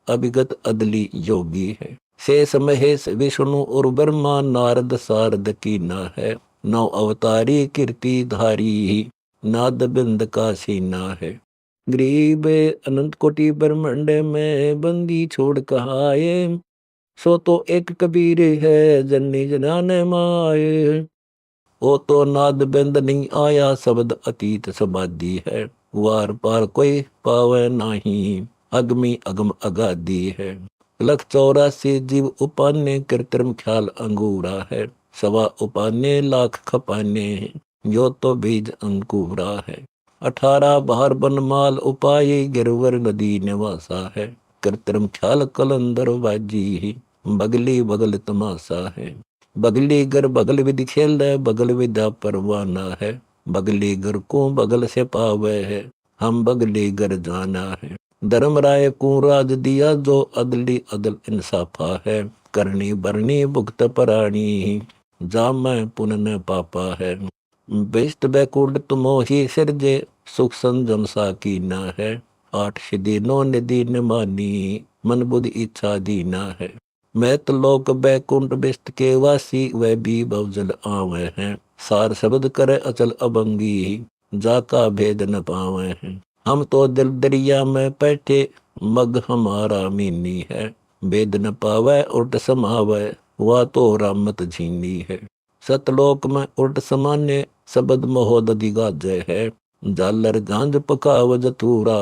अभिगत अदली योगी है। शेष महेश विष्णु और ब्रह्मा नारद सारद की ना है। नौ अवतारी कीर्ति धारी नाद बिंद का सीना है। गरीब अनंत कोटि ब्रह्मांड में बंदी छोड़ कहाए। सो तो एक कबीर है जन्नी जनाने माए। वो तो नाद बिंद नहीं आया शब्द अतीत समाधि है। वार पार कोई पावे नहीं अगमी अगम अगाधी है। लख 84 जीव उपान्य कृत्रिम ख्याल अंगूरा है। सवा उपान्य लाख खपाने यो तो बीज अंकुरा है। 18 बाहर बनमाल उपाय गिरवर नदी निवासा है। कृत्रिम ख्याल कलंदर बाजी बगली बगल तमाशा है। बगली घर बगल विधि खेल है। बगल विद्या परवाना है। बगली घर को बगल से पावे है। हम बगली घर जाना है। धर्म राय को राज दिया जो अदली अदल इंसाफा है। करनी बरनी भुगत पराणी जाम पुण्य पापा है। बेस्ट बैकुंठ तुमो ही सिरजे सुख संजम सा की ना है। 8 सिद्धि 9 निधि न मानी मन बुद्धि इच्छा दीना है। मैत लोक बैकुंठ बिस्त के वासी वह भी बहुजल आवे हैं। सार शब्द करे अचल अभंगी जाका भेद न पावे हैं। हम तो दिल दरिया में बैठे मग हमारा मीनी है। भेद न पावे उल्ट समावे वह तो रामत झीनी है। सतलोक में उल्ट समान्य शब्द महोदधि गाजय है। जालर झांझ पकाव जतूरा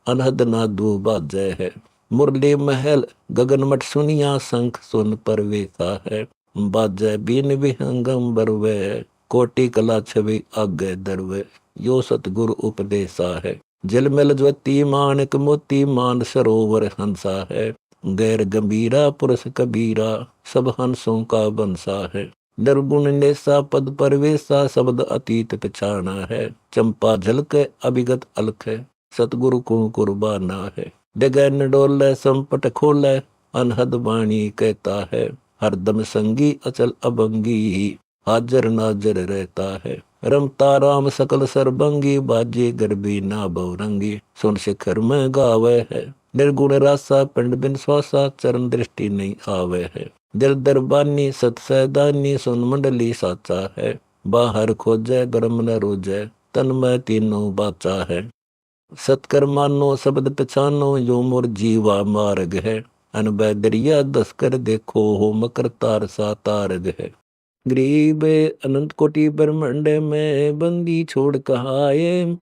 अनहद ना दू बाजय है। मुरली महल गगन मठ सुनिया शंख सुन परवेसा है। बाजय बीन विहंगम बरवे कोटि कला छवि आगे दरवे यो सतगुरु उपदेशा है। जलमल ज्योति मानक मोती मान सरोवर हंसा है। गैर गंभीरा पुरुष कबीरा सब हंसों का बंसा है। निर्गुण नेसा पद परवेसा शब्द अतीत पछाना है। चंपा झलक अभिगत अलख है। सतगुरु को कुर्बाना है। डगैन डोले संपट खोले अनहद वाणी कहता है। हरदम संगी अचल अभंगी हाजर नाजर रहता है। रमता राम सकल सरबंगी बाजे गरबी ना बहुरंगी सुन शिखर में गावे है। निर्गुण रासा पिंड बिन श्वासा चरण दृष्टि नहीं आवे है। दिल दरबानी सत सैदानी सुन मंडली साचा है। बाहर खोजे गरम न रोजे तन में तीनों बाचा है। सत्कर मानो शब्द पहचानो यो मोर जीवा मार्ग है। अनबय दरिया दसकर देखो हो मकर तार सा तारग है। गरीब अनंत कोटि ब्रह्मांड में बंदी छोड़ कहाए।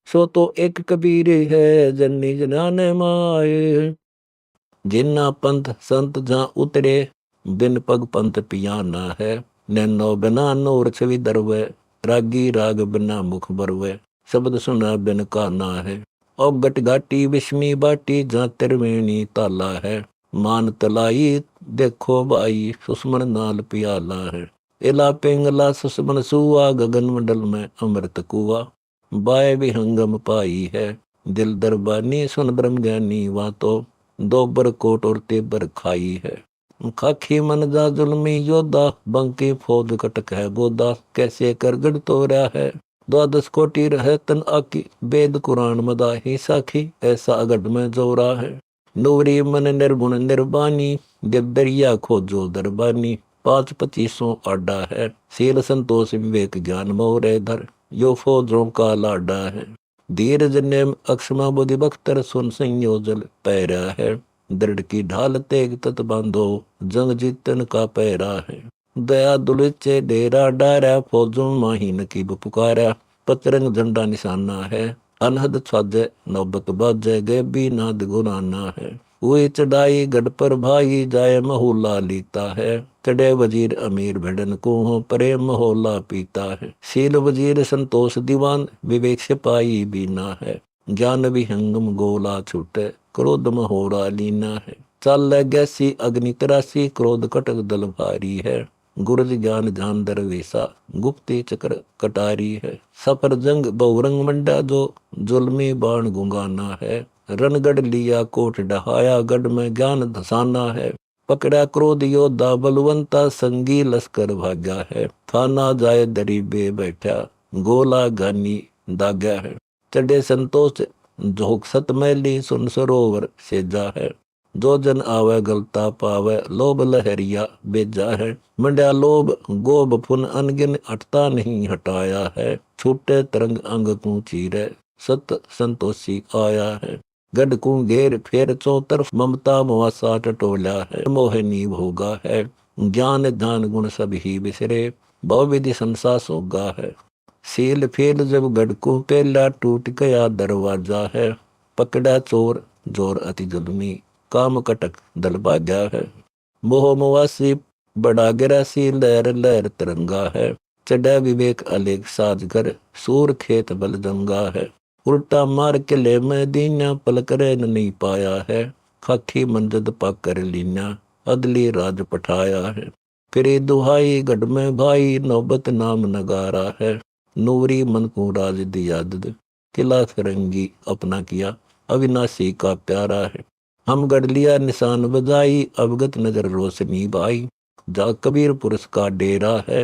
सो तो एक कबीर है जन्नी जनाने माए। जिन्ना पंथ संत जहाँ उतरे बिन पग पंथ पियाना है। नैनो बिना नोर छवि दरवे रागी राग बिना मुख बरवे शब्द सुना बिन काना है। और गट घाटी विस्मी बाटी जहाँ त्रिवेणी ताला है। मान तलाई देखो भाई सुषमन नाल पियाला है। इला पिंगला सुषमन सुआ गगन मंडल में अमृत कुआ बाय विहंगम पाई है। दिल दरबानी सुन ब्रह्म ज्ञानी वहाँ तो दोबर कोट और तेबर खाई है। खाखी मन जा जुल्मी योद्धा बंकी फौज कटक है गोदा कैसे कर गढ़ तोड़ा है। 12 कोटि रहे तन आकी वेद कुरान मदा ही साखी ऐसा अगढ़ में जोरा है। नूरी मन निर्गुण निर्बानी दिल दरिया खोजो दरबानी 5-25 आडा है। शील संतोष विवेक ज्ञान मोरे धर यो फौजों का लाडा है। धीरज नेम अक्षमा बुद्धि बख्तर सुन संयोजल पैरा है। दृढ़ की ढाल तेग तत बांधो जंग जीतन का पैरा है। दया दुलचे डेरा डारा फौजों माहीन की पुकारा पतरंग झंडा निशाना है। अनहद छाजे नौबत बाजे गए भी नाद गुराना है। हुई चढ़ाई गढ़ पर भाई जाए महोला लीता है। चढ़े वजीर अमीर भिड़न को हो प्रेम महोला पीता है। शील वजीर संतोष दीवान विवेक सिपाही बीना है। ज्ञान विहंगम गोला छूटे क्रोध महोरा लीना है। चल गैसी अग्नि तरासी क्रोध कटक दल भारी है। गुरज ज्ञान जान दरवेसा गुप्ती चक्र कटारी है। सफर जंग बहुरंग मंडा जो जुल्मी बाण गुंगाना है। रणगढ़ लिया कोट डहाया गढ़ में ज्ञान धसाना है। पकड़ा क्रोध योद्धा बलवंता संगी लश्कर भाग्या है। थाना जाए दरी बे बैठा गोला गानी दाग्या है। चढ़े संतोष झोंक सत मैली सुन सरोवर सेजा है। जो जन आवे गलता पावे, लोभ लहरिया बेजा है। मंड्या लोभ गोब पुन अनगिन, हटता नहीं हटाया है। छूटे तरंग अंग को चीरे, सत संतोषी आया है। गढ़ को घेर फेर चौतरफ, ममता मोह साठ टोला है। मोहिनी भोगा है, ज्ञान ध्यान गुण सब ही बिसरे। बहुविधि संसा सोगा है। सील फेल जब गढ़ को पेला, टूट गया दरवाजा है। पकड़ा चोर जोर अति जुल्मी, काम कटक दल भाग्या है। मोह मुआसी बड़ा गिरासी, लहर लहर तिरंगा है। चढ़ा विवेक अलेख साजगर, सूर खेत बल जंगा है। उल्टा मार के ले मैं दीना, पल करे नहीं पाया है। खाखी मंजद पाकर लीना, अदली राज पठाया है। फिर दुहाई गढ़ में भाई, नौबत नाम नगारा है। नूरी मन को राज दिया दद, किला फिरंगी अपना किया, अविनाशी का प्यारा है। हम गढ़ लिया निशान बजाई, अवगत नजर रोशनी भाई। जा कबीर पुरुष का डेरा है,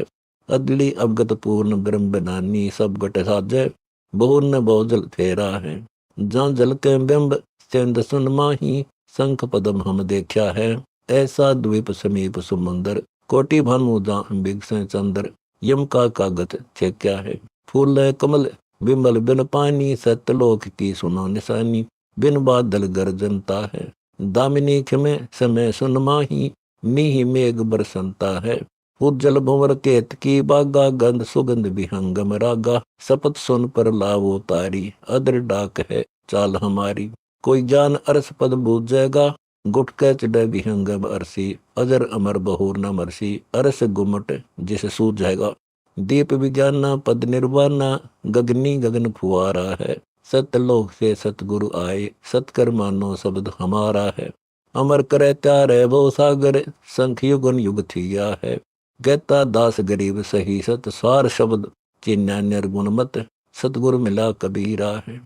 अदली अवगत पूर्ण ब्रह्म बनानी। सब गट साजे बहुर न बहुजल फेरा है। जहाँ जल के बिंब सेंद सुन माही, शंख पदम हम देखा है। ऐसा द्वीप समीप सुमंदर, कोटि भानु जहाँ बिग से चंद्र। यम का कागत छेक्या है। फूल कमल विमल बिन पानी, सत्यलोक की सुनो निशानी। बिन बादल गर्जनता है, दामिनी खिमे समय सुन माही। मीही मेघ बरसनता है, उज्जल भंवर केत की बागा। गंध सुगंध विहंगम रागा, शपथ सुन पर लावो तारी। अदर डाक है चाल हमारी, कोई ज्ञान अरस पद बूझेगा। गुट के चढ़े विहंगम अरसी, अजर अमर बहुर न मरसी। अरस गुमट जिस सूझेगा, दीप विज्ञाना पद निर्वाणा। गगनी गगन फुआरा है, सतलोक से सतगुरु आए। सतकर मानो शब्द हमारा है, अमर करे त्यारे वो सागर। संख युगन युग थिया है, कहता दास गरीब सही सत। सार शब्द चिन्ह निर्गुण मत, सतगुरु मिला कबीरा है।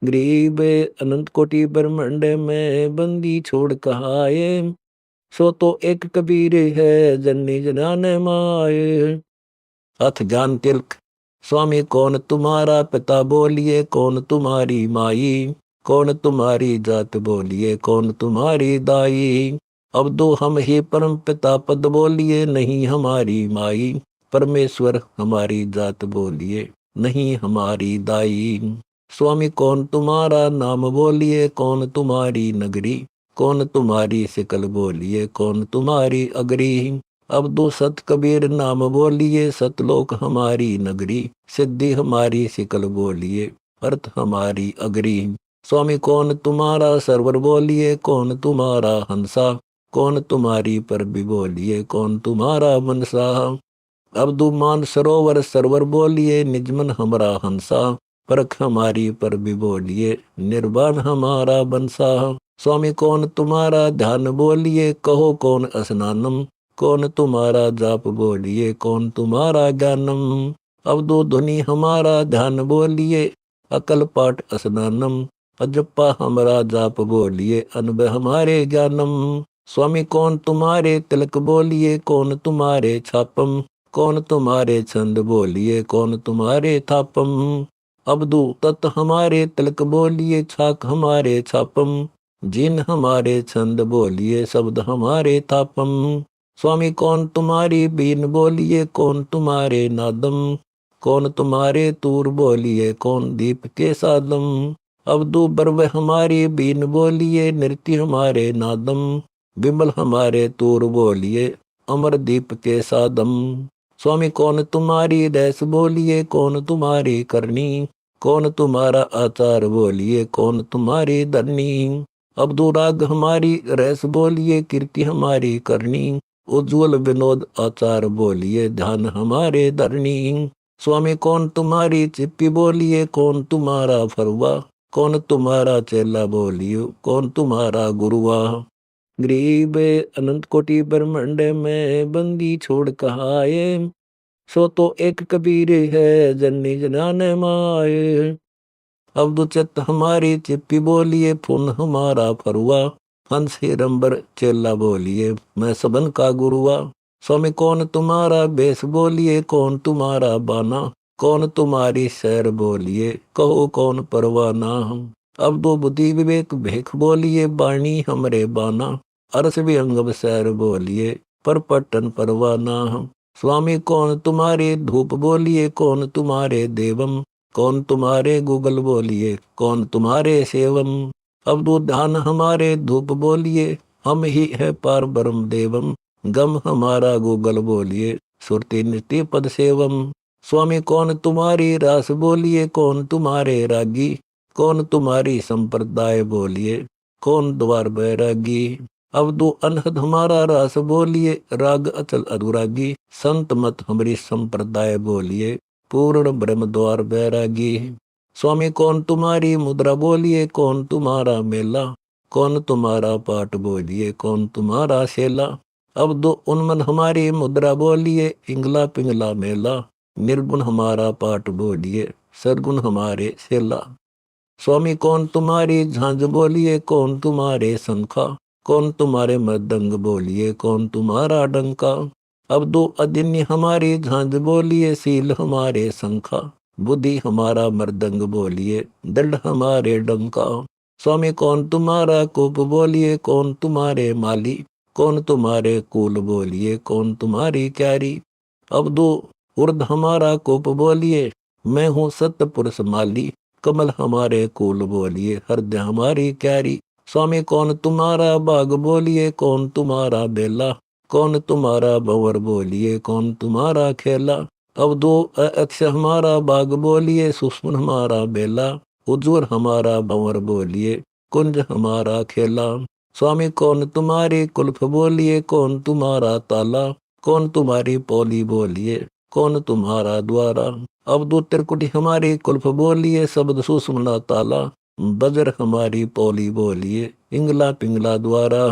गरीब अनंत कोटि ब्रह्मांड में, बंदी छोड़ कहाए। सो तो एक कबीर है, जन्नी जनाने माए। अथ ज्ञान तिलक, स्वामी कौन तुम्हारा पिता बोलिए। कौन तुम्हारी माई, कौन तुम्हारी जात बोलिए। कौन तुम्हारी दाई, अब दो हम ही परम पिता पद बोलिए। नहीं हमारी माई, परमेश्वर हमारी जात बोलिए। नहीं हमारी दाई। स्वामी कौन तुम्हारा नाम बोलिए। कौन तुम्हारी नगरी, कौन तुम्हारी सिकल बोलिए। कौन तुम्हारी अगरी, अब दो सत कबीर नाम बोलिए। सतलोक हमारी नगरी, सिद्धि हमारी सिकल बोलिए। अर्थ हमारी अगरी। स्वामी कौन तुम्हारा सरवर बोलिए। कौन तुम्हारा हंसा, कौन तुम्हारी पर भी बोलिए। कौन तुम्हारा मनसा, अब दो मान सरोवर सरवर बोलिए। निजमन हमारा हंसा, परख हमारी पर भी बोलिए। निर्वाण हमारा बंसा। स्वामी कौन तुम्हारा ध्यान बोलिए। कहो कौन स्नानम, कौन तुम्हारा जाप बोलिए। कौन तुम्हारा ज्ञानम, अब दो ध्वनि हमारा ध्यान बोलिए। अकल पाठ स्नानम, अजप्पा हमारा जाप बोलिए। अनुभव हमारे ज्ञानम। स्वामी कौन तुम्हारे तिलक बोलिए। कौन तुम्हारे छापम, कौन तुम्हारे छंद बोलिए। कौन तुम्हारे थापम, अबदू तत् हमारे तिलक बोलिए। छाक हमारे छापम, जिन हमारे छंद बोलिए। शब्द हमारे थापम। स्वामी कौन तुम्हारी बीन बोलिए। कौन तुम्हारे नादम, कौन तुम्हारे तूर बोलिए। कौन दीप के सादम, अवधु बर्व हमारी बीन बोलिए। नृत्य हमारे नादम, विमल हमारे तूर बोलिए। अमर दीप के सादम। स्वामी कौन तुम्हारी रैस बोलिए। कौन तुम्हारी करनी, कौन तुम्हारा आचार बोलिए। कौन तुम्हारी धरनी, अब्दु राग हमारी रैस बोलिए। कीर्ति हमारी करनी, उज्ज्वल विनोद आचार बोलिए। ध्यान हमारे धरनी। स्वामी कौन तुम्हारी चिप्पी बोलिए। कौन तुम्हारा फरुआ, कौन तुम्हारा चेला बोलियो। कौन तुम्हारा गुरुआ, गरीब अनंत कोटि ब्रह्मांड में, बंदी छोड़ कहाए। सो तो एक कबीर है, जन्नी जनाने माए। अब चित्त हमारी चिप्पी बोलिए। पुन हमारा फरुआ, हंस हिरंबर चेला बोलिए। मैं सबन का गुरुआ। स्वामी कौन तुम्हारा बेस बोलिए। कौन तुम्हारा बाना, कौन तुम्हारी सैर बोलिए। कहो कौन परवाना, अब दो बुद्धि विवेक भेख बोलिए, बाणी हमरे बाना, अरस विहंगम सैर बोलिए, पर पट्टन परवाना। स्वामी कौन तुम्हारे धूप बोलिए, कौन तुम्हारे देवम, कौन तुम्हारे गूगल बोलिए, कौन तुम्हारे सेवम। अब दो ध्यान हमारे धूप बोलिए, हम ही है पार ब्रह्म देवम, गम हमारा गूगल बोलिए, सुरति नित्य पद सेवम। स्वामी कौन तुम्हारी रास बोलिए, कौन तुम्हारे रागी, कौन तुम्हारी संप्रदाय बोलिए, कौन द्वार बैरागी। अब दो अनहद हमारा रास बोलिए, राग अचल अनुरागी, संत मत हमारी संप्रदाय बोलिए, पूर्ण ब्रह्म द्वार बैरागी। स्वामी कौन तुम्हारी मुद्रा बोलिए, कौन तुम्हारा मेला, कौन तुम्हारा पाठ बोलिए, कौन तुम्हारा शेला। अब दो उन्मन हमारी मुद्रा बोलिए, इंगला पिंगला मेला, निर्गुण हमारा पाठ बोलिए, सदगुण हमारे शेला। स्वामी कौन तुम्हारी झांझ बोलिए, कौन तुम्हारे शंखा, कौन तुम्हारे मृदंग बोलिए, कौन तुम्हारा डंका। अब दो अदिन्य हमारी झांझ बोलिए, सील हमारे शंखा, बुद्धि हमारा मृदंग बोलिए, दृढ़ हमारे डंका। स्वामी कौन तुम्हारा कोप बोलिए, कौन तुम्हारे माली, कौन तुम्हारे कुल बोलिए, कौन तुम्हारी क्यारी। अब दो उर्ध हमारा कोप बोलिए, मैं हूँ सत्य पुरुष माली, कमल हमारे कुल बोलिए, हृदय हमारी क्यारी। स्वामी कौन तुम्हारा बाग बोलिए, कौन तुम्हारा बेला, कौन तुम्हारा भंवर बोलिए, कौन तुम्हारा खेला। अब दो अक्ष हमारा बाग बोलिए, सूक्ष्म हमारा बेला, उज्ज्वल हमारा भंवर बोलिए, कुंज हमारा खेला। स्वामी कौन तुम्हारी कुल्फ बोलिए, कौन तुम्हारा ताला, कौन तुम्हारी पौली बोलिए, कौन तुम्हारा द्वारा। अब दो त्रिकुटी हमारी कुल्फ बोलिए, शब्द सुषमना ताला, बजर हमारी पौली बोलिए, इंगला पिंगला द्वारा।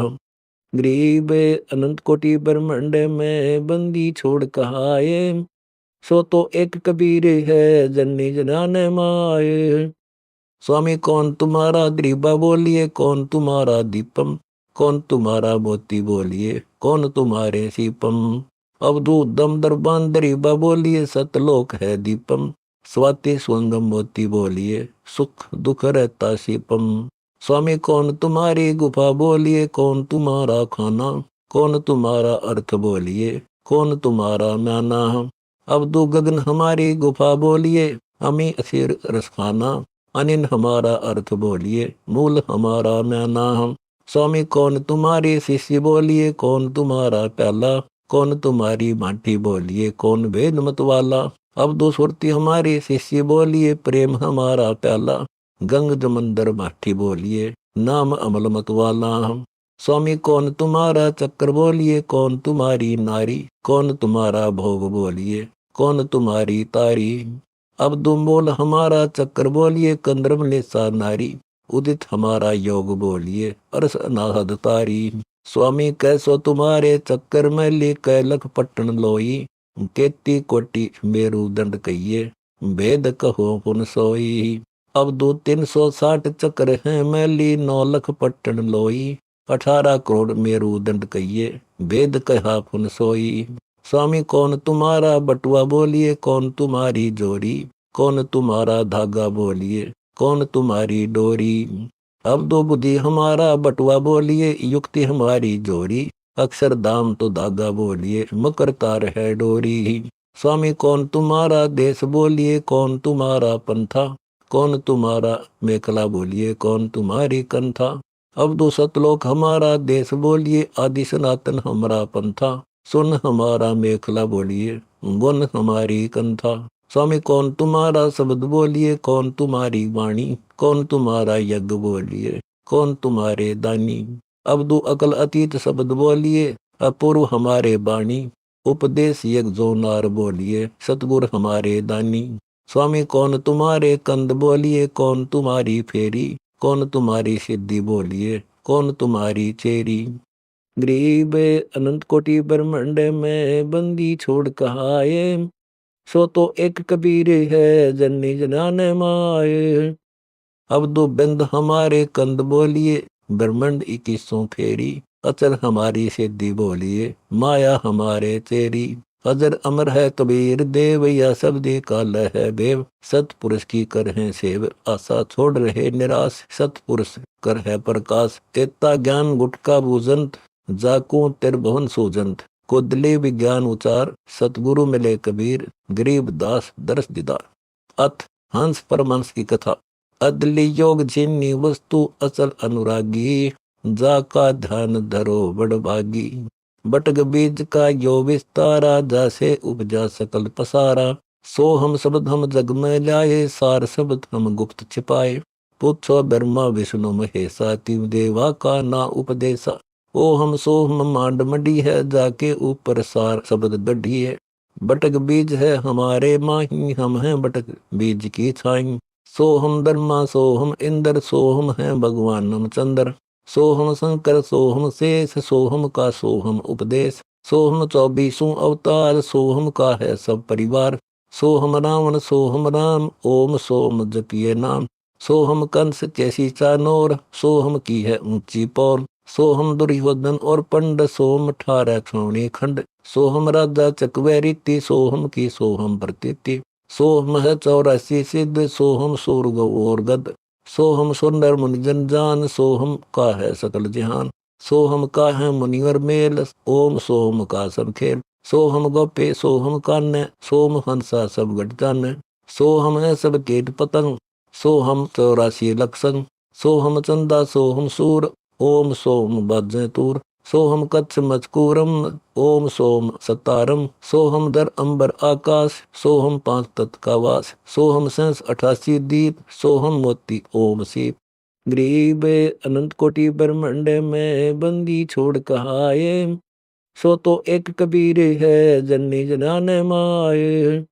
गरीब अनंत कोटि ब्रह्मांड में बंदी छोड़ कहाए, सो तो एक कबीर है जन्नी जनाने माए। स्वामी कौन तुम्हारा द्रीबा बोलिए, कौन तुम्हारा दीपम, कौन तुम्हारा मोती बोलिए, कौन तुम्हारे सीपम। अब दो दम दरबान दरीबा बोलिए, सतलोक है दीपम, स्वाति स्वंगम मोती बोलिए, सुख दुख रहता सीपम। स्वामी कौन तुम्हारी गुफा बोलिए, कौन तुम्हारा खाना, कौन तुम्हारा अर्थ बोलिए, कौन तुम्हारा म्याना। अब दो गगन हमारी गुफा बोलिए, हमी असीर रसखाना, अनिन हमारा अर्थ बोलिए, मूल हमारा म्याना। स्वामी कौन तुम्हारी शिष्य बोलिए, कौन तुम्हारा प्याला, कौन तुम्हारी माटी बोलिए, कौन वेद मत वाला। अब दो सुरती हमारी शिष्य बोलिए, प्रेम हमारा प्याला, गंग जमंदर माटी बोलिए, नाम अमल मत वाला। स्वामी कौन तुम्हारा चक्र बोलिए, कौन तुम्हारी नारी, कौन तुम्हारा भोग बोलिए, कौन तुम्हारी तारी। अब तुम बोल हमारा चक्र बोलिए, कंद्रम नेसा नारी, उदित हमारा योग बोलिए, अरस अनाहद तारी। स्वामी कैसो तुम्हारे चक्कर में ले कैलख पट्टन लोई, केती कोटि मेरु दंड कहिए, भेद कहो पुन सोई। अब दो 360 चक्र हैं मैली, 9 लख पट्टन लोई, 18 करोड़ मेरु दंड कहिए, भेद कहा पुन सोई। स्वामी कौन तुम्हारा बटुआ बोलिए, कौन तुम्हारी जोरी, कौन तुम्हारा धागा बोलिए, कौन तुम्हारी डोरी। अब दो बुद्धि हमारा बटुआ बोलिए, युक्ति हमारी जोरी, अक्षर दाम तो धागा बोलिए, मकर तार है डोरी। स्वामी कौन तुम्हारा देश बोलिए, कौन तुम्हारा पंथा, कौन तुम्हारा मेखला बोलिए, कौन तुम्हारी कंथा। अब दो सतलोक हमारा देश बोलिए, आदि सनातन हमारा पंथा, सुन हमारा मेखला बोलिए, गुण हमारी कंथा। स्वामी कौन तुम्हारा शब्द बोलिए, कौन तुम्हारी वाणी, कौन तुम्हारा यज्ञ बोलिए, कौन तुम्हारे दानी। अब दो अकल अतीत शब्द बोलिए, अपूर्व हमारे बाणी, उपदेश यज्ञ जो नार बोलिए, सतगुर हमारे दानी। स्वामी कौन तुम्हारे कंद बोलिए, कौन तुम्हारी फेरी, कौन तुम्हारी सिद्धि बोलिए, कौन तुम्हारी चेरी। गरीब अनंत कोटि ब्रह्मांड में बंदी छोड़ कहाए, सो तो एक कबीर है जन्नी जनाने माए। अब दो बिंद हमारे कंद बोलिए, ब्रह्मांड 21 फेरी, अचल हमारी सिद्धि बोलिए, माया हमारे चेरी। अजर अमर है कबीर देव, या सब दे काल है बेव। सतपुरुष की कर है सेव, आशा छोड़ रहे निराश। सतपुरुष कर है प्रकाश, तेता ज्ञान गुटका भूजंत। जाको त्रिभुवन सोजंत, कोदले विज्ञान उचार। सतगुरु मिले कबीर, गरीब दास दरस दीदार। अथ हंस परमहंस की कथा। अदली योग जिन्नी वस्तु, असल अनुरागी। जाका ध्यान धरो बड़भागी। बटग बीज का यो विस्तारा, जासे उपजा सकल पसारा। सो हम शब्द हम जग में लाए, सार शब्द हम गुप्त छिपाए। पूछो ब्रह्मा विष्णु महेशा, तिव देवा का ना उपदेशा। ओ हम सो हम मांड मडी है, जाके ऊपर सार शब्द गढ़ी है। बटक बीज है हमारे माही, हम हैं बटक बीज की छाई। सो हम ब्रह्मा सो हम इंद्र, सो हम हैं भगवान हम चंद्र। सो हम शंकर सो हम शेष, सो हम का सो हम उपदेश। सो हम 24 अवतार, सो हम का है सब परिवार। सो हम रावण सो हम राम, ओम सोम जपिए नाम। सो हम कंस कैसी चानोर, सो हम की है ऊंची पौर। सो हम दुर्योधन और पंड, सो हम 18 छावनी खंड। सो हम राजा चकवे रीति, सो हम की सो हम प्रतीति। सो हम है 84 सिद्ध, सो हम सूर्ग और गद। सो हम सुंदर मुनिजन जान, सो हम का है सकल जहान। सो हम का है मुनिवर मेल, ओम सोम का सब खेल। सो हम गोपे सो हम कान्य, सोम हंसा सब गट जाने। सो हम है सब कीट पतंग, सो हम 84 लक्षण। सो हम चंदा सो हम सूर, ओम सोम बज्र तूर। सो हम कच्छ मचकूरम, ओम सोम सतारम। सो हम दर अंबर आकाश, सो हम 5 तत्व का वास। सो हम सेंस 88 दीप, सो हम मोती ओम सीप। ग्रीब अनंत कोटि ब्रह्मांड में, बंदी छोड़ कहाए। सो तो एक कबीर है, जन्नी जनाने माए।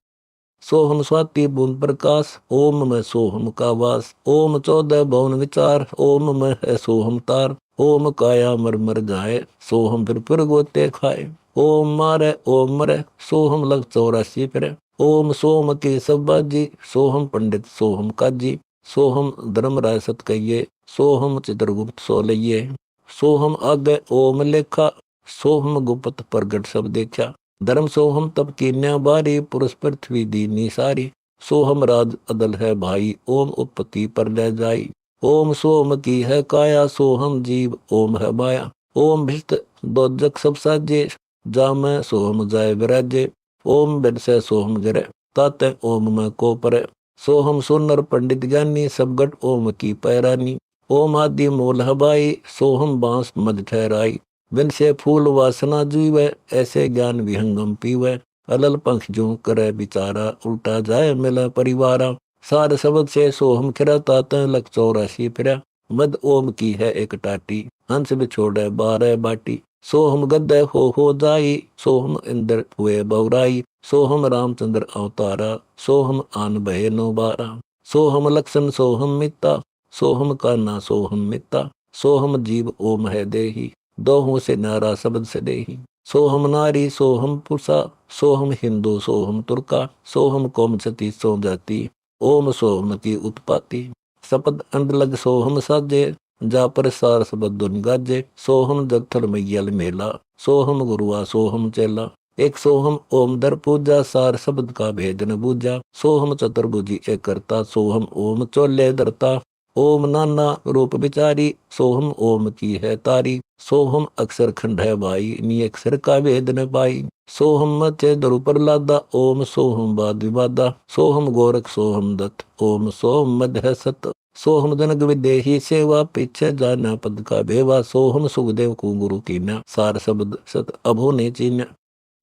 सो हम स्वाति बूंद प्रकाश, ओम में सो हम का वास। ओम 14 भवन विचार, ओम में है सो हम तार। ओम काया मर मर जाए, सो हम फिर गोते खाए। ओम मारे ओम मरे, सो हम लग 84 फिरे। ओम सोम के सब बाजी, सो हम पंडित सो हम काजी। सो हम धर्मराय सत कहिए, सो हम चित्रगुप्त सो लइये। सो हम आगे ओम लेखा, सो हम गुप्त प्रगट सब देखा। धर्म सो हम तब कीन्या बारी, पुरुष पृथ्वी दीनी सारी। सो हम राज अदल है भाई, ओम उत्पत्ति पर ले जाई। ओम सोम की है काया, सो हम जीव ओम है माया। ओम भिष्ट दोजक सब साजे, जा मैं सो हम जाय विराजे। ओम बिन से सो हम जरे, ताते ओम में को परे। सो हम सुनर पंडित ज्ञानी, सब गट ओम की पैरानी। ओम आदि मूल हबाई, सो हम बांस मद ठहराई। बिन से फूल वासना जीवे, ऐसे ज्ञान विहंगम पीवे। अलल पंख जो करे विचारा, उल्टा जाए मिला परिवारा। सार शब्द से सो हम खिरा, ताते लग 84 फिरा। मद ओम की है एक टाटी, हंस बिछोड़े 12 बाटी। सो हम गद्दे हो जाई, सो हम इंद्र हुए बौराई। सो हम रामचंद्र अवतारा, सो हम आन भय 9 12। सो हम लक्षण सो हम मिता, सो हम कान्हा सो हम मिता। सो हम जीव ओम है देही, दोहों से नारा शब्द से देही। सो हम नारी सो हम पुरुषा, सो हम हिंदू सो हम तुर्का। सो हम कौम सती सो जाति, ओम सो हम की उत्पत्ति। शपथ अंड लग सो हम साजे, जा पर सार शब्द दुन गाजे। सो हम जगथल मैयल मेला, सो हम गुरुआ सो हम चेला। एक सो हम ओम दर पूजा, सार शब्द का भेद न बूझा। सो हम चतुर्भुजी एक करता, सो हम ओम चोले धरता। ओम नाना रूप विचारी, सो हम ओम की है तारी। सो हम अक्षर खंड है भाई, नी अक्षर का भेद न पाई। सो हम मचे दरु पर लादा, ओम सो हम वाद विवादा। सो हम गोरख सो हम दत्त, ओम सो हम मद है सत। सो हम जनक विदेही सेवा, पीछे जाना पद का भेवा। सो हम सुखदेव को गुरु कीना, सार शब्द सत अभो ने चीना।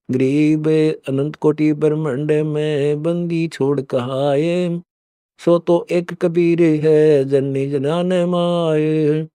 गरीब अनंत कोटि ब्रह्मांड में, बंदी छोड़ कहाए। सो तो एक कबीर है, जन्नी जनाने माए।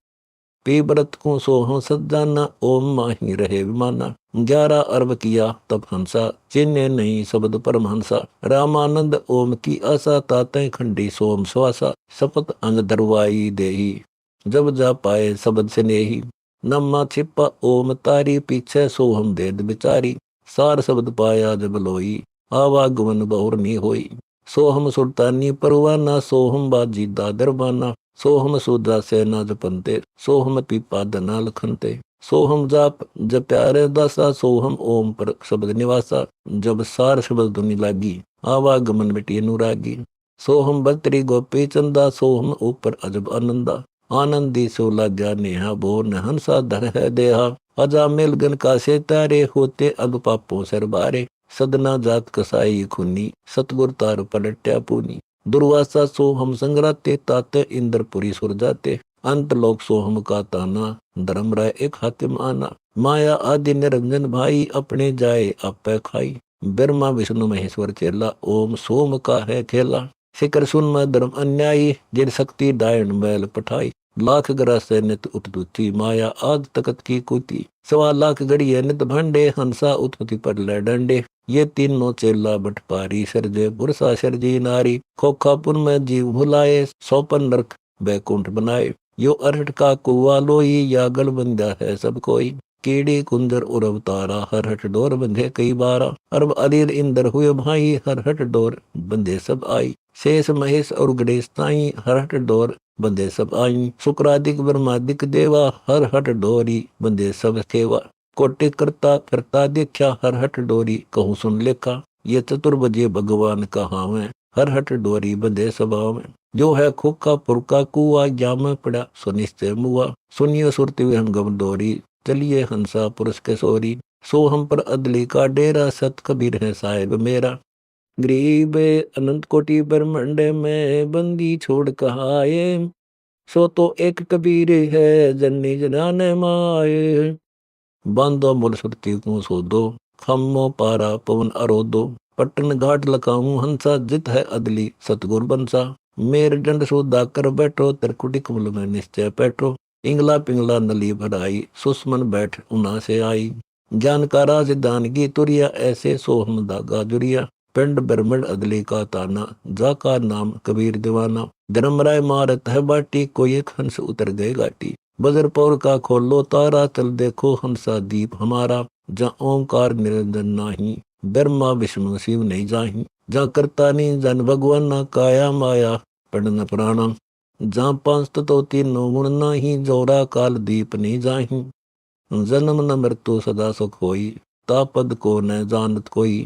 पी व्रत को सो हम सज्जाना, ओम माही रहे विमाना। 11 अरब किया तब हंसा, चिन्ह नहीं शब्द परमहंसा। रामानंद ओम की आशा, ताते खंडी सोम श्वासा। शपथ अंग दरवाई देही, जब जा पाए शब्द से नेही। नम्मा छिपा ओम तारी, पीछे सो हम देद बिचारी। सार शब्द पाया जब लोई, आवागमन बहुर नी होई। सो हम सुल्तानी परवाना, सो हम बाजी दादर बाना। सो हम सूदा सेना जपनते, सो हम पीपा दना लखनते। सोहम जाप जब प्यारे दासा, सोहम ओम पर शब्द निवासा। जब सार शब्द धुनि लागी, आवागमन मिटिए अनुरागी। सोहम बत्री गोपी चंदा, सोहम ऊपर अजब आनंदा। आनंदी सो लाग्या नेहा, बोन हंसा धर है देहा। अजामिल गन का से तारे, होते अब पापों सर बारे। सदना जात कसाई खुनी, सतगुर तार पलट्या पूनी। दुर्वासा सोहम संग्राते, ताते इंद्रपुरी सुर जाते। अंत लोक सोहम का ताना, धर्म राय एक हाकिम आना। माया आदि निरंजन भाई, अपने जाए आपे खाई। ब्रह्मा विष्णु महेश्वर चेला, ओम सोम का है खेला। शिकर सुन में धर्म अन्यायी, जिन शक्ति डायन मैल पठाई। लाख ग्रह से नित उत्पत्ति, माया आद तकत की कुती। 1.25 लाख घड़िये नित भंडे, हंसा उत्पत्ति पर ले डंडे। ये तीनों चेला बट पारी, सरजे बुरसा सरजी नारी। खोखापुर में जीव भुलाए, 100 नरक बैकुंठ बनाए। यो अरहट का कुआ लोई, या गल बंदा है सब कोई। कीड़ी कुंजर और अवतारा, हरहट डोर बंधे कई बारा। अरब अलीर इंदर हुए भाई, हरहट डोर बंधे सब आई। शेष महेश और गणेश ताई, हरहट डोर बंधे सब आई। शुक्रादिक ब्रह्मादिक देवा, हरहट डोरी बंधे सब खेवा। कोटि करता फिरता देखा, हरहट डोरी कहूँ सुन लेखा। ये चतुर्भुजे भगवान कहा में, हरहट डोरी बंधे सभा में। जो है खोखा पुरका कुआ, जाम पड़ा सो निश्चय मुआ। सुनियो सुरती विहंगम डोरी, चलिए हंसा पुरुष के सोरी। सोहम पर अदली का डेरा, सत कबीर है साहिब मेरा। गरीब अनंत कोटि ब्रह्मांड में, बंदी छोड़ कहाए। सो तो एक कबीर है, जन्नी जनाने माए। बांधो मूल सुरती को सोदो, खम्मो पारा पवन अरोदो। पट्टन घाट लकाऊं हंसा, जित है अदली सतगुर बंसा। मेर दंड सोदा कर बैठो, त्रिकुटी कमल में निश्चय बैठो। इंगला पिंगला नली भराई, सुस्मन बैठ उना से आई। ज्ञान का राजधान की तुरिया, ऐसे सोहम दागा जुरिया। पिंड ब्रह्मण अदली का ताना, जाका नाम कबीर दीवाना। धर्मराय मारत है बाटी, कोई एक हंस उतर गए घाटी। बजरपौर का खोलो तारा, चल देखो हंसा दीप हमारा। जहाँ ओंकार निरंजन नाही, ब्रह्मा विष्णु शिव नहीं जाही। जहाँ करता नहीं जन भगवान ना, काया माया पढ़न पुराणा। जहाँ 5 तो 3 गुण नाही, जोरा काल दीप नहीं जाही। जन्म न मृत्यु सदा सुख होई, तापद को न जानत कोई।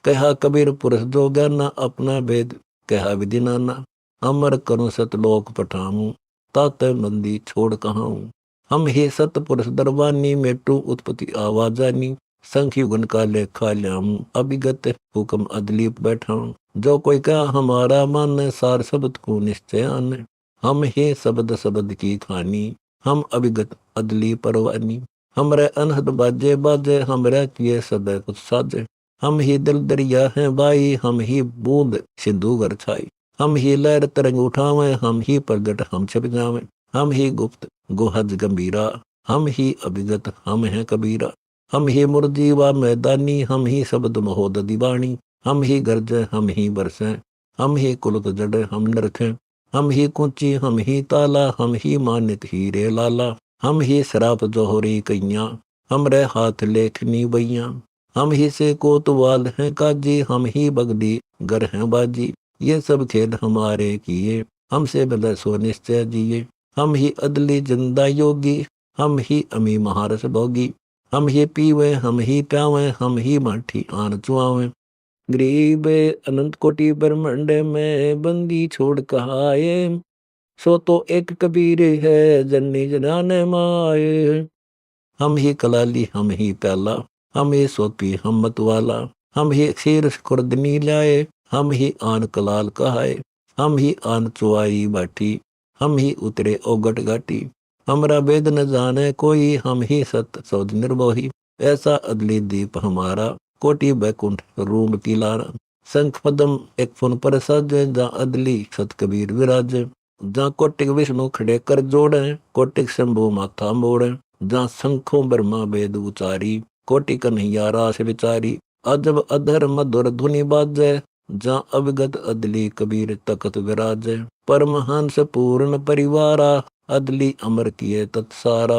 कहा कबीर पुरुष जो ज्ञाना, अपना वेद कहा विधि नाना। अमर करूं सतलोक पठाऊं, ताते मंदी छोड़ कहाऊं। हम ही सतपुरुष दरबानी, मेटू उत्पत्ति आवाजानी। संख्य गुण का लेखा ल्याऊं, अभिगत हुक्म अदलीप बैठाऊं। जो कोई कहा हमारा मान, सार शब्द को निश्चय आने। हम ही शब्द शब्द की खानी, हम अभिगत अदली परवानी। हमरे अनहद बाजे बाजे, हमरे किए सदै कुछ साजे। हम ही दिल दरिया हैं भाई, हम ही बूंद सिंधु घर छाई। हम ही लहर तरंग उठावे, हम ही प्रगट हम छिप जावे। हम ही गुप्त गुहज गंभीरा, हम ही अभिगत हम हैं कबीरा। हम ही मुर्जीवा मैदानी, हम ही शब्द महोद दीवानी। हम ही गर्जे हम ही बरसें, हम ही कुलत जड़े हम नरखें। हम ही कुंची हम ही ताला, हम ही मानित हीरे लाला। हम ही शराब जोहरी कैया, हमरे हाथ लेखनी बैया। हम ही से कोतवाल हैं काजी, हम ही बगदी गर हैं बाजी। ये सब खेल हमारे किए, हमसे बदल सो निश्चय जिए। हम ही अदली जिंदा योगी, हम ही अमी महारस भोगी। हम ही पीवे हम ही प्यावे, हम ही माठी आन चुआवे। गरीब अनंत कोटि ब्रह्मांड में, बंदी छोड़ कहाए। सो तो एक कबीर है, जन्नी जनाने माए। हम ही कलाली हम ही प्याला, हम ही सोपी हम मतवाला। हम ही क्षीर खुर्दनी लाए, हम ही आन कलाल कहाए। हम ही आन चुआई बाटी, हम ही उतरे ओगट घाटी। हमरा वेद न जाने कोई, हम ही सत सौद निर्मोही। ऐसा अदली दीप हमारा, कोटि बैकुंठ रूम की लारा। शंख पदम एक फुन पर साजे, जहाँ अदली सत कबीर विराजे। जहाँ कोटिक विष्णु खड़े कर जोड़े, कोटिक शंभु माथा मोड़े। जहाँ शंखों ब्रह्मा वेद उचारी, कोटि कन्हैया रास विचारी। अजब अधर मधुर धुनि बाजे, जहाँ अविगत अदली कबीर तखत विराजे। परमहंस पूर्ण परिवारा, अदली अमर किए तत्सारा।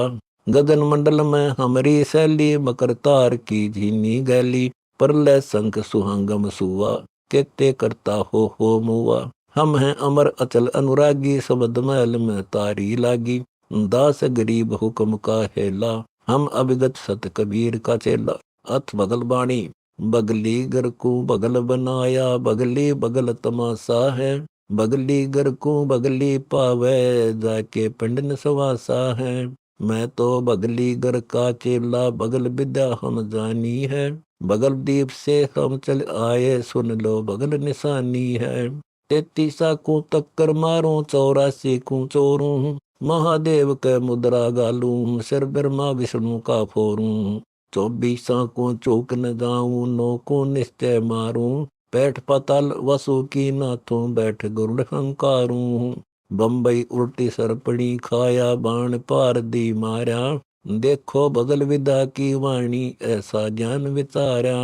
गगन मंडल में हमारी शैली, मकर तार की झीनी गैली। परलय शंख सुहंगम सुआ, केते करता हो मुआ। हम हैं अमर अचल अनुरागी, शब्द महल में तारी लागी। दास गरीब हुक्म का हेला, हम अभिगत सत कबीर का चेला। अथ बगल बाणी, बगली घर को बगल बनाया, बगली बगल तमाशा है। बगली घर को बगली पावे, जाके पिंड सवासा है। मैं तो बगली घर का चेला, बगल विद्या हम जानी है। बगल दीप से हम चल आए, सुन लो बगल निशानी है। 33 को टक्कर मारूं, 84 को चोरूं। महादेव के मुद्रा गालूं, सिर ब्रह्मा विष्णु का फोरूं। 24 को चौक न जाऊं, 9 को निश्चय मारूं। पैठ पाताल वसु की नाथों, बैठ गरुड़ हंकारूं। बम्बई उल्टी सरपड़ी खाया, बाण पार दी मारा। देखो बगल विदा की वाणी, ऐसा ज्ञान विचारा।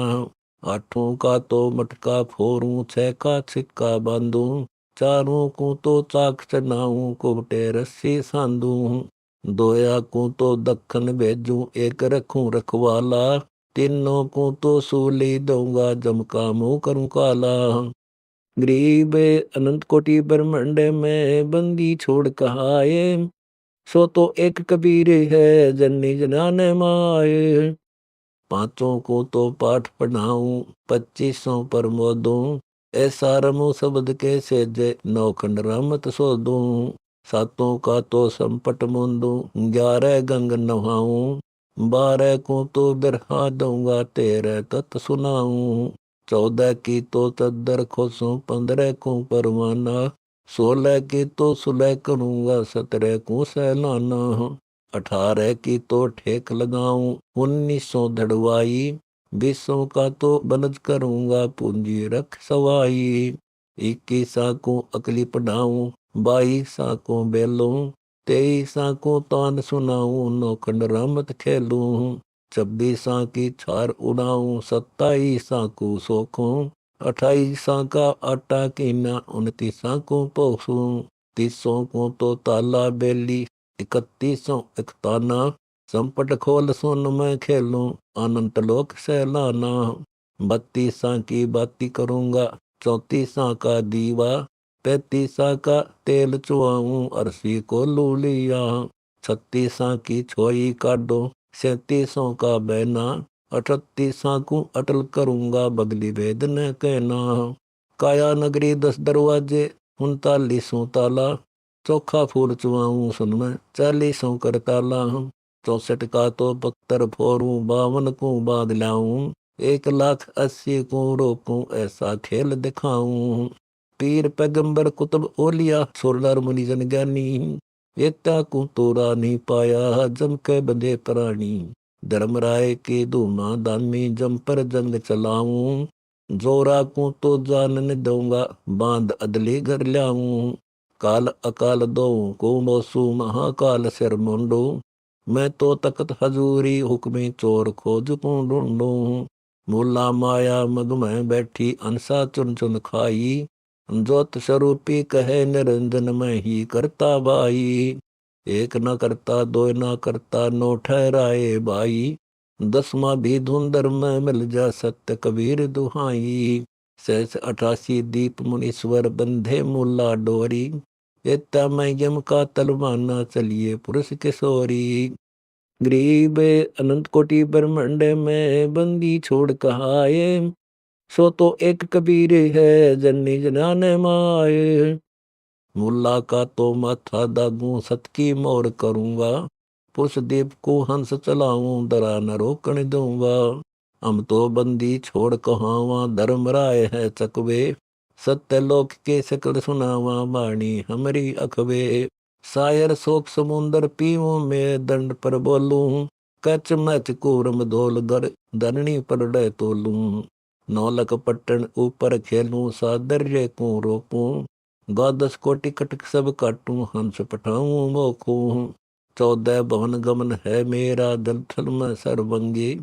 8 का तो मटका फोरूं, 6 का सिक्का बांधूं। 4 को तो चाक चनाऊं, कुबटे रस्सी सांधूं। 2 को तो दखन भेजूं, 1 रखूं रखवाला। 3 को तो सूली दूंगा, जम का मुंह करूं काला। गरीब अनंत कोटि ब्रह्मांड में, बंदी छोड़ कहाए। सो तो एक कबीर है, जन्नी जनाने माए। 5 को तो पाठ पढ़ाऊं, 25 पर मोदूं। ऐसा रमो शब्द के सेजे, 9 खंड रहमत सो दूं। 7 का तो संपट मुंदूं, 11 गंग नहाऊं। 12 को तो बिरहा दूंगा, 13 तत् सुनाऊं। 14 की तो चद्दर खोसूं, 15 को परवाना। 16 की तो सुलह करूंगा, 17 को सहलाना। 18 की तो ठेक लगाऊं, 19 धड़वाई। 20 का तो बनज करूंगा, पूंजी रख सवाई। 21 को अकली पढ़ाऊं, 22 को बेलूं। 23 को तान सुनाऊं, 9 खंड रहमत खेलूं। 26 की छार उड़ाऊं, 27 को सोखूं। 28 का आटा कीना, 29 को पोसूं। 30 को तो ताला बेली, 31 इकताना। संपट खोल सुन मैं खेलूं, अनंत लोक सहलाना। 32 की बाती करूंगा, 34 का दीवा। 35 का तेल चुआऊं, 80 को लू लिया। 36 की छोई काटो, 37 का बहना। 38 को अटल करूंगा, बगली वेद न कहना। काया नगरी 10 दरवाजे, 39 ताला। चोखा फूल चुआऊं, सुन मैं 40 करताला। 64 का तो पत्थर फोरूं, 52 को बांध लाऊं। 1,80,000 को रोकूं, ऐसा खेल दिखाऊं। पीर पैगंबर कुतुब ओलिया, सोरदार मुनि जन ज्ञानी। एकता को तोड़ा नहीं पाया, जम के बंधे प्राणी। धर्मराय के धूमा दामी, जम पर जंग चलाऊं। जोरा को तो जान न दूंगा, बांध अदली घर लाऊं। काल अकाल दो को मोसू, महाकाल सिर मुंडो। मैं तो तकत हजूरी, हुक्मी चोर खोज को ढूंढू। मूला माया मग में बैठी, अंसा चुन चुन खाई। ज्योत स्वरूपी कहे, निरंजन में ही करता भाई। 1 न करता, 2 न करता, 9 ठहराए भाई। 10वां भी धुंधर में मिल जा, सत्य कबीर दुहाई। 88 दीप मुनीश्वर, बंधे मूला डोरी। इतना मैं यम का तलवाना, चलिए पुरुष किशोरी। गरीब अनंत कोटि ब्रह्मांड में, बंदी छोड़ कहाए। सो तो एक कबीर है, जन्नी जनाने माए। मुल्ला का तो माथा दागूं, सत की मोर करूंगा। पुरुष देव को हंस चलाऊं, डरा न रोकने दूंगा। हम तो बंदी छोड़ कहावा, धर्म राय है चकवे। सत्य लोक के सकल सुनावा, वाणी हमारी अखवे। शायर शोक समुंदर पीऊं, मैं दंड पर बोलूं। कच मैच कूरम धोल दर, धरणी पर डे तोलूं। 9 लख पट्टन ऊपर खेलूं, सादर्य को रोपूं। 12 कोटि कटक सब काटूं, हंस पठाऊं मोखूं। 14 भवन गमन है मेरा, दल थल में सर्वंगी।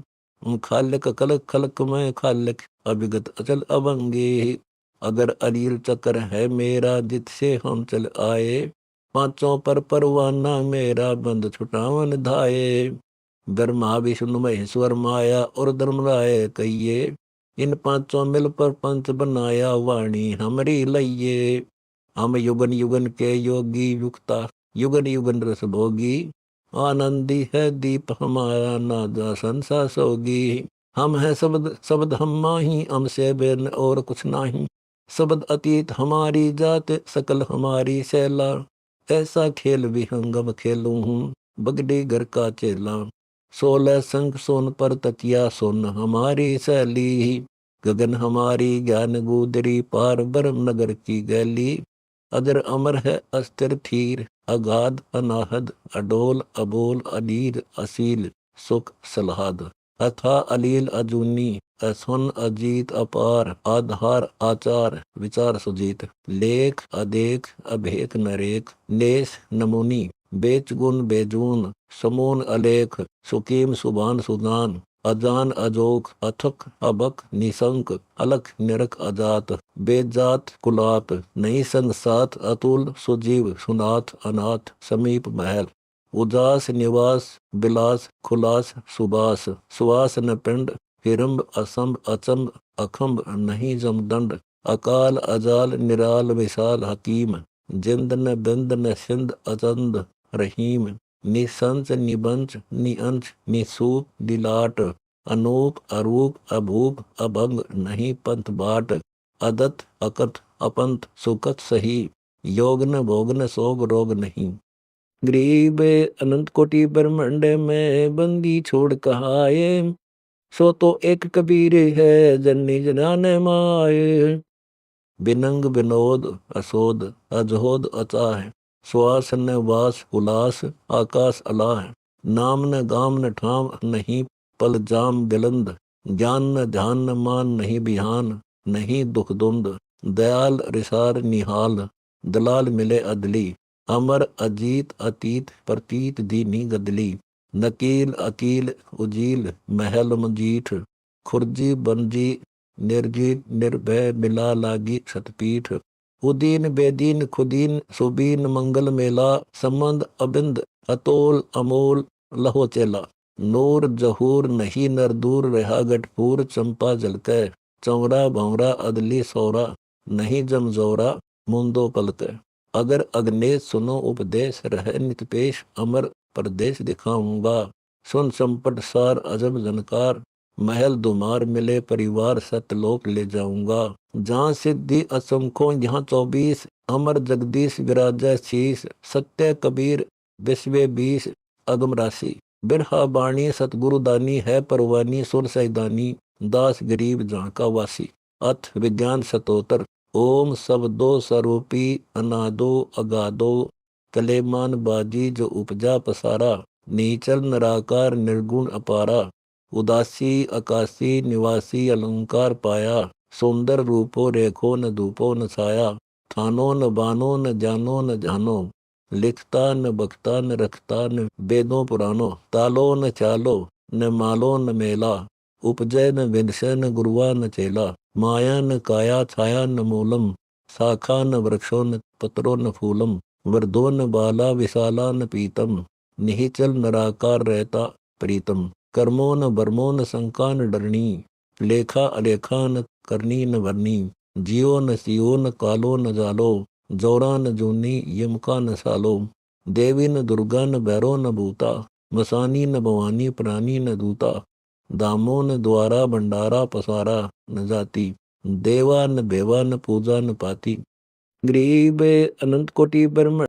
खालक कलक खलक में खालक, अभिगत अचल अभंगी। अगर अनिल चक्र है मेरा, जित से हम चल आए। 5 पर परवाना मेरा, बंद छुटावन धाये। ब्रह्मा विष्णु महेश्वर माया, और धर्मराय कहिए। इन 5 मिल पर पंच बनाया, वाणी हमारी लइये। हम युगन युगन के योगी, युक्ता युगन युगन रस भोगी। आनंदी है दीप हमारा, नादा संसा सोगी। हम है शब्द शब्द हम माही, हमसे बेन और कुछ नाही। शब्द अतीत हमारी जात, सकल हमारी शैला। ऐसा खेल विहंगम खेलूं हूँ, बगड़ी घर का चेला। 16 संग सोन पर तकिया, सोन हमारी सैली। गगन हमारी ज्ञान गुदरी, पार ब्रह्म नगर की गैली। अदर अमर है अस्थिर थीर, अगाध अनाहद, अडोल अबोल अलील असील, सुख सलाहद। अथा अलील अजूनी, असुन अजीत अपार। आधार आचार विचार सुजीत। लेख अदेख अभेक नरेख, नेस नमुनी। बेच गुण बेजून, समून अलेख। सुकीम सुबान सुदान, अजान अजोक। अथक अबक निशंक, अलख निरख अजात। बेजात कुलात, नहीं संग साथ। अतुल सुजीव सुनाथ अनाथ, समीप महल। उदास निवास, बिलास खुलास सुबास। सुवास न पिंड, हिरम्ब असंभ अचंब। अखम्ब नहीं जमदंड। अकाल अजाल निराल विशाल हकीम। जिंद न बिंद न सिंध अचंद रहीम। निसंच निबंच निअंश निसूप दिलाट। अनूप अरूप अभूप अभंग, नहीं पंथ बाट। अदत अकथ अपंथ सुकथ सही, योग न भोग न सोग रोग नहीं। गरीब अनंत कोटि ब्रह्मांड में, बंदी छोड़ कहाए। सो तो एक कबीर है, जन्नी जनाने माए। बिनंग बिनोद असोद, अजहोद अचाह। श्वास न वास उलास, आकाश अलाह। नाम न गाम न ठाम नहीं, पल जाम बिलंद। ज्ञान न ध्यान न मान, नहीं बिहान नहीं दुख दुंद। दयाल रिसार निहाल, दलाल मिले अदली। अमर अजीत अतीत, प्रतीत दीनी गदली। नकील अकील उजील, महल मजीठ। खुरजी बनजी निर्जीत, निर्भय मिला लागी सतपीठ। उदीन बेदीन खुदीन, सुबीन मंगल मेला। संबंध अबिंद अतोल अमोल, लहो चेला। नूर जहूर नहीं नर दूर, रहा गठपूर चंपा जलकै। चौरा भौरा अदली सौरा, नहीं जमजोरा मुंदो पलकै। अगर अग्नेश सुनो उपदेश, रह नित पेश। अमर प्रदेश दिखाऊंगा, सुन संपट सार अजब जनकार। महल दुमार मिले परिवार, सतलोक ले जाऊंगा। जहाँ सिद्धि असंख्यों यहाँ 24, अमर जगदीश विराजै शीस। सत्य कबीर विश्व 20, अगम राशि। बिरहा बाणी सतगुरु दानी, है परवानी सुर सैदानी। दास गरीब जांका वासी। अथ विज्ञान सतोतर। ओम शब्दो स्वरूपी, अनादो अगाधो। कलेमान बाजी जो उपजा पसारा। नीचल निराकार निर्गुण अपारा। उदासी आकाशी निवासी, अलंकार पाया। सुंदर रूपो रेखो न धूपो न छाया। थानो न बानो न जानो न जानो। लिखता न बखता न रखता न वेदों पुरानो। तालो न चालो न मालो न मेला। उपजय न विनशय न गुरुआ न चेला। माया न काया छाया न मूलम। शाखा न वृक्षो न पत्रो न फूलम। वर्धो न बाला विशाला न पीतम। निहिचल निराकार रहता प्रीतम। कर्मो न बर्मो न शंका न डरनी। लेखा अलेखा न करनी न भरनी। जियो न सियो न कालो न जालो। जोरा न जूनी यमका न सालो। देवी न दुर्गा न भैरो न भूता। मसानी न भवानी प्राणी न दूता। दामो न द्वारा भंडारा पसारा न जाती। देवा न बेवा न पूजा न पाती। गरीब अनंत कोटि ब्रह्म